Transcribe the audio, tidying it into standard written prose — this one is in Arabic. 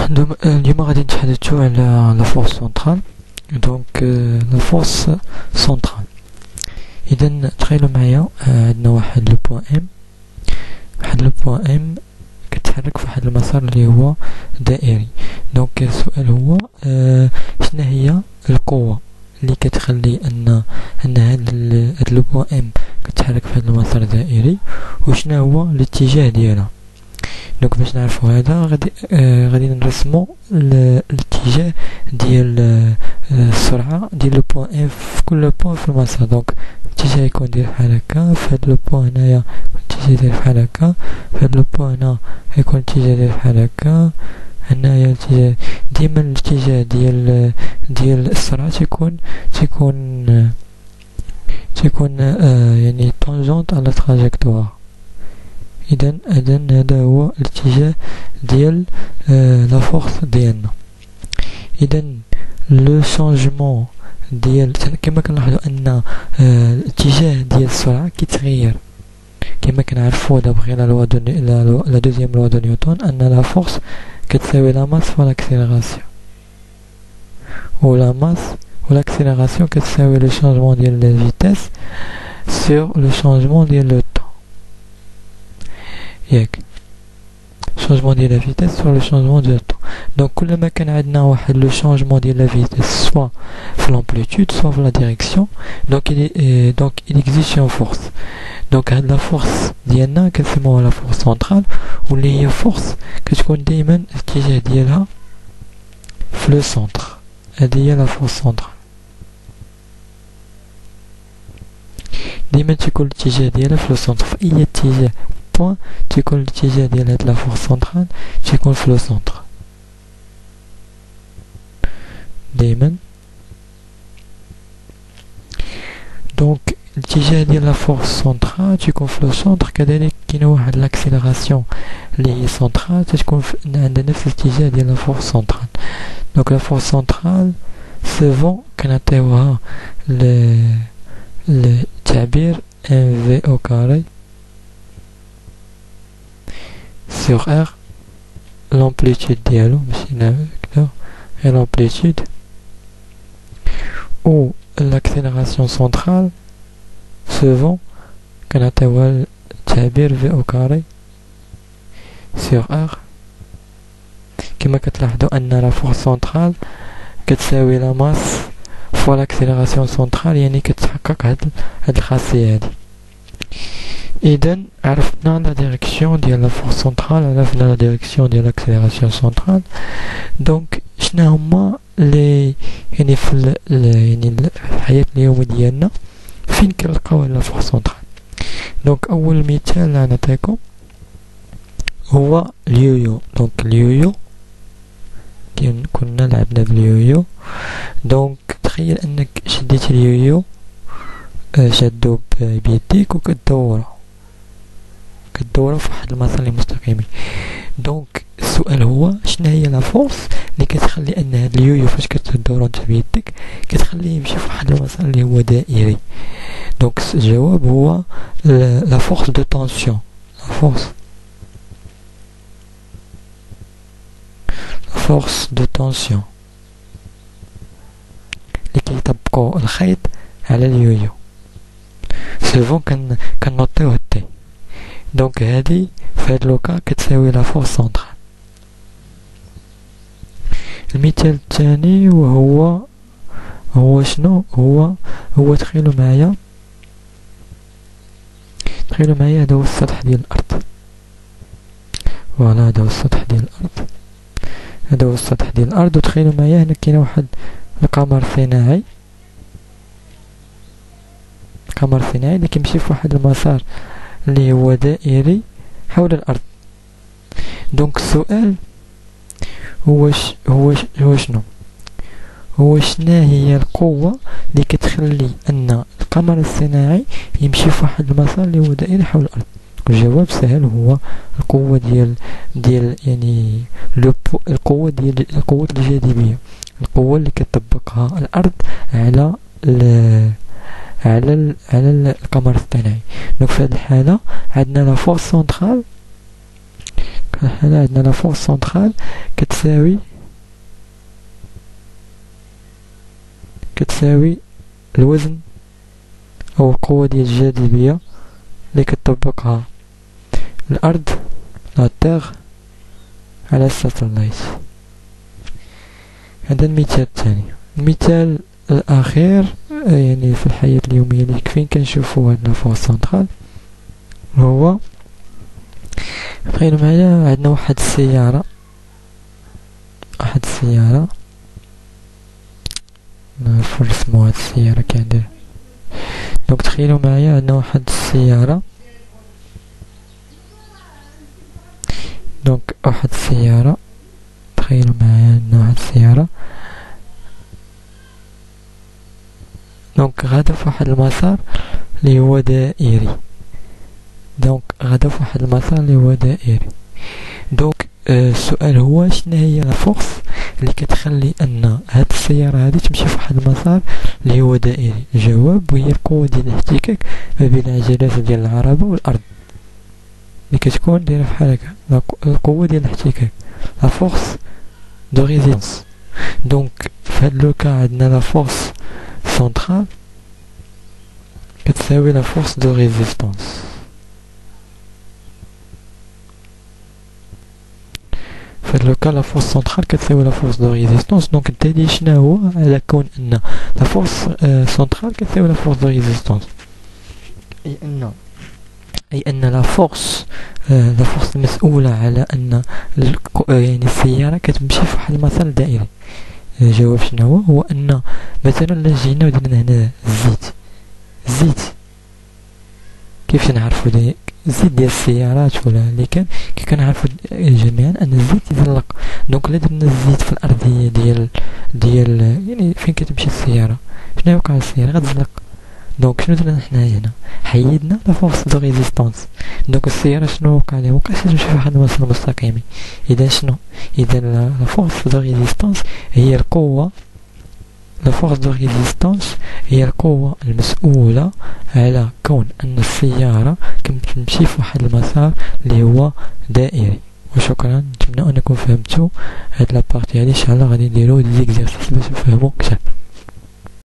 اليوم غادي نتحدثوا على لا فورس سونترال. دونك لا فورس سونترال، اذا تخيلوا معايا عندنا واحد لو بوان ام كتحرك في واحد المسار اللي هو دائري. دونك السؤال هو شنو هي القوه اللي كتخلي ان هاد لو بوان ام كتحرك في هذا المسار الدائري، وشنو هو الاتجاه ديالها. دونك باش نعرفوا هذا غادي نرسموا الاتجاه ديال السرعه ديال لو بوان ام في كل بوان في المسار. دونك الاتجاه يكون داير بحال هكا في هاد لو بوان هنايا، الاتجاه داير بحال هكا في هاد لو بوان هنا، يكون الاتجاه داير بحال هكا هنايا. الاتجاه ديما الاتجاه ديال السرعه تيكون يعني طونجونت على تراجيكتوار. اذا هذا هو الاتجاه ديال لا فورس ديالنا. اذا لو شونجمون ديال كما كنلاحظوا ان الاتجاه ديال السرعه كيتغير كما كنعرفوا دابغي لا دوزيام لوا دو نيوتن ان لا فورس كتساوي لا ماس فوا لاكسيليراسيون، و لا ماس و لاكسيليراسيون كتساوي لو شونجمون ديال لا فيتاس سور لو شونجمون ديال لو طون. ياك شونجمون ديال لا فيتاس سور لو شونجمون ديال الطون. دونك كلما كان عندنا واحد لو شونجمون ديال لا فيتاس سوا في لامبليتود سوا في لا ديريكسيون، دونك il existe une force. دونك هاد لا فورس ديالنا كنسموها لا فورس سونترال، واللي هي فورس كتكون دائما الاتجاه ديالها في لو سونتر. هذه هي لا فورس سونترال، ديما تيكون الاتجاه ديالها في لو سونتر. في اي اتجاه بوان تيكون الاتجاه ديال هاد لا فورس سونترال تيكون في لو سونتر دائما. دونك الاتجاه ديال لا فورس سونترال تيكون في لو سونتر. كذلك كاينه واحد لاكسيليراسيون اللي هي سونترال تتكون عندنا نفس الاتجاه ديال لا فورس سونترال. دونك لا فورس سونترال سوفون كنعطيوها التعبير ان في او كاري sur R l'amplitude ديالو ماشي هكذا غير l'amplitude، و l'accélération centrale suivant كنعطيوها التعبير في او كاري sur R. كما كتلاحظوا ان لا فورس سونترال كتساوي لا ماس فوا لاكسيليراسيون سونترال، يعني كتحقق هاد الخاصيه هادي. اذا عرفنا لا ديريكسيون ديال لا فورس سونترال، عرفنا لا ديريكسيون ديال لاكسيليراسيون سونترال. دونك شنو هما لي يعني في يعني الحياه اليوميه ديالنا فين كنلقاو لا فورس سونترال. دونك اول مثال نعطيكم هو اليويو. دونك اليويو كنا لعبنا باليويو. دونك تخيل انك شديت اليويو شادو بيديك وكدورو في واحد المسار اللي مستقيم. دونك السؤال هو شنو هي لا فورس اللي كتخلي ان هاد اليويو فاش كتدورو انت بيدك كتخليه يمشي في واحد المسار اللي هو دائري. دونك الجواب هو لا فورس دو طونسيون. لا فورس دو طونسيون اللي كيطبقوا الخيط على اليويو سوفون كنوطيوه تي. دونك هادي في هاد لوكا كتساوي لا فورس سونترال. المثال الثاني وهو شنو هو تخيلوا معايا هذا هو السطح ديال الارض. فوالا هذا هو السطح ديال الارض، وتخيلوا معايا هنا كاين واحد القمر صناعي اللي كيمشي في واحد المسار اللي هو دائري حول الارض. دونك السؤال هو شنو هي القوه اللي كتخلي ان القمر الصناعي يمشي في واحد المسار اللي هو دائري حول الارض. الجواب سهل، هو القوه ديال يعني القوه الجاذبيه، القوه اللي كتطبقها الارض على القمر الصناعي. دونك في هذه الحاله عندنا لا فورس سونترال حنا عندنا لا فورس سنترال كتساوي الوزن او القوة ديال الجاذبية اللي كتطبقها الارض لا تيغ على الساتلايت. هذا المثال الثاني. المثال الاخير يعني في الحياة اليومية اللي فين كنشوفو هاد لا فورس سنترال هو تخيلوا معايا عندنا واحد السيارة نعرفو نسمو هاد السيارة كندير. دونك تخيلوا معايا عندنا واحد السيارة تخيلوا معايا عندنا واحد السيارة دونك غادا في واحد المسار اللي هو دائري. دونك السؤال هو شنو هي لا فورس اللي كتخلي ان هاد السيارة هادي تمشي في واحد المسار اللي هو دائري؟ الجواب هي القوة ديال الاحتكاك ما بين العجلات ديال العربة والارض اللي كتكون دايره بحال هكا. القوة ديال الاحتكاك لا فورس دو ريزيستانس. دونك في هاد لو كا عندنا لا فورس سنترال كتساوي لا فورس دو ريزيستانس. في لو كا لا فورس سنترال كتساوي لا فورس دو ريزيستانس. دونك الدليل شنو هو على كون ان لا فورس سنترال كتساوي لا فورس دو ريزيستانس؟ اي ان لا فورس المسؤولة على ان يعني السيارة كتمشي في واحد المسار دائري. الجواب شنو هو ان مثلا لا جينا ودرنا هنا الزيت كيف نعرفوا الزيت ديال السيارات ولا اللي كان كي كنعرفوا جميعا ان الزيت يزلق. دونك لا درنا الزيت في الارضيه ديال يعني فين كتمشي السياره شنو يوقع السياره غتزلق. دونك شنو درنا حنا هنا؟ حيدنا لا فورس دو ريزيستانس. دونك السياره شنو وقع لها؟ وقعت تمشي في واحد المسار مستقيم. اذا شنو؟ اذا لا فورس دو ريزيستانس هي القوه المسؤولة على كون أن السيارة كتمشي في واحد المسار اللي هو دائري. وشكرا، نتمنى أنكم فهمتوا هاد لابارتي هادي. إن شاء الله غادي نديرو دي زيكزارسيس باش نفهمو كتر.